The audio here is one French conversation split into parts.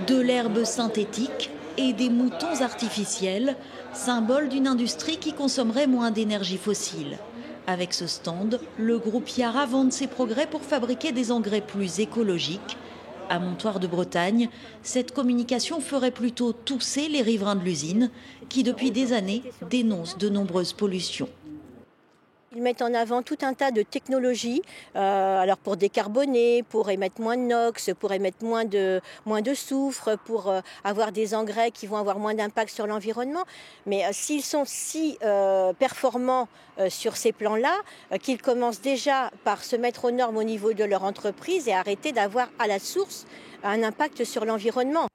De l'herbe synthétique et des moutons artificiels, symbole d'une industrie qui consommerait moins d'énergie fossile. Avec ce stand, le groupe Yara vante ses progrès pour fabriquer des engrais plus écologiques. À Montoire de Bretagne, cette communication ferait plutôt tousser les riverains de l'usine qui, depuis des années, dénoncent de nombreuses pollutions. Ils mettent en avant tout un tas de technologies, alors pour décarboner, pour émettre moins de NOx, pour émettre moins de soufre, pour avoir des engrais qui vont avoir moins d'impact sur l'environnement. Mais s'ils sont si performants sur ces plans-là, qu'ils commencent déjà par se mettre aux normes au niveau de leur entreprise et arrêter d'avoir à la source un impact sur l'environnement.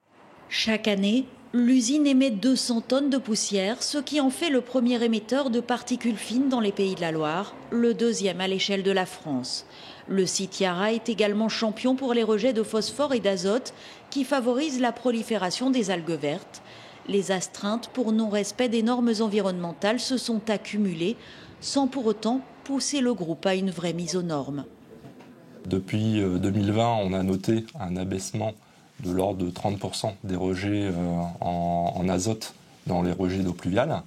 Chaque année, l'usine émet 200 tonnes de poussière, ce qui en fait le premier émetteur de particules fines dans les Pays de la Loire, le deuxième à l'échelle de la France. Le site Yara est également champion pour les rejets de phosphore et d'azote qui favorisent la prolifération des algues vertes. Les astreintes pour non-respect des normes environnementales se sont accumulées, sans pour autant pousser le groupe à une vraie mise aux normes. Depuis 2020, on a noté un abaissement de l'ordre de 30% des rejets en azote dans les rejets d'eau pluviale.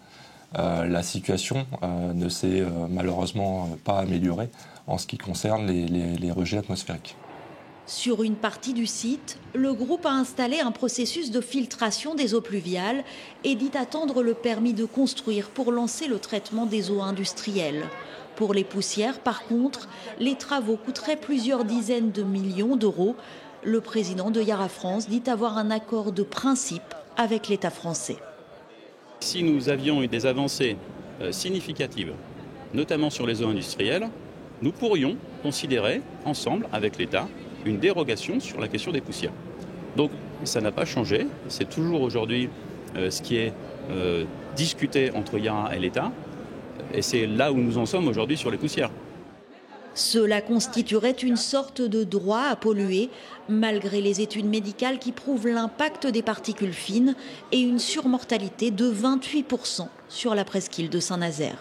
La situation ne s'est malheureusement pas améliorée en ce qui concerne les rejets atmosphériques. Sur une partie du site, le groupe a installé un processus de filtration des eaux pluviales et dit attendre le permis de construire pour lancer le traitement des eaux industrielles. Pour les poussières, par contre, les travaux coûteraient plusieurs dizaines de millions d'euros. Le président de Yara France dit avoir un accord de principe avec l'État français. Si nous avions eu des avancées significatives, notamment sur les eaux industrielles, nous pourrions considérer ensemble avec l'État une dérogation sur la question des poussières. Donc ça n'a pas changé, c'est toujours aujourd'hui ce qui est discuté entre Yara et l'État, et c'est là où nous en sommes aujourd'hui sur les poussières. Cela constituerait une sorte de droit à polluer, malgré les études médicales qui prouvent l'impact des particules fines et une surmortalité de 28% sur la presqu'île de Saint-Nazaire.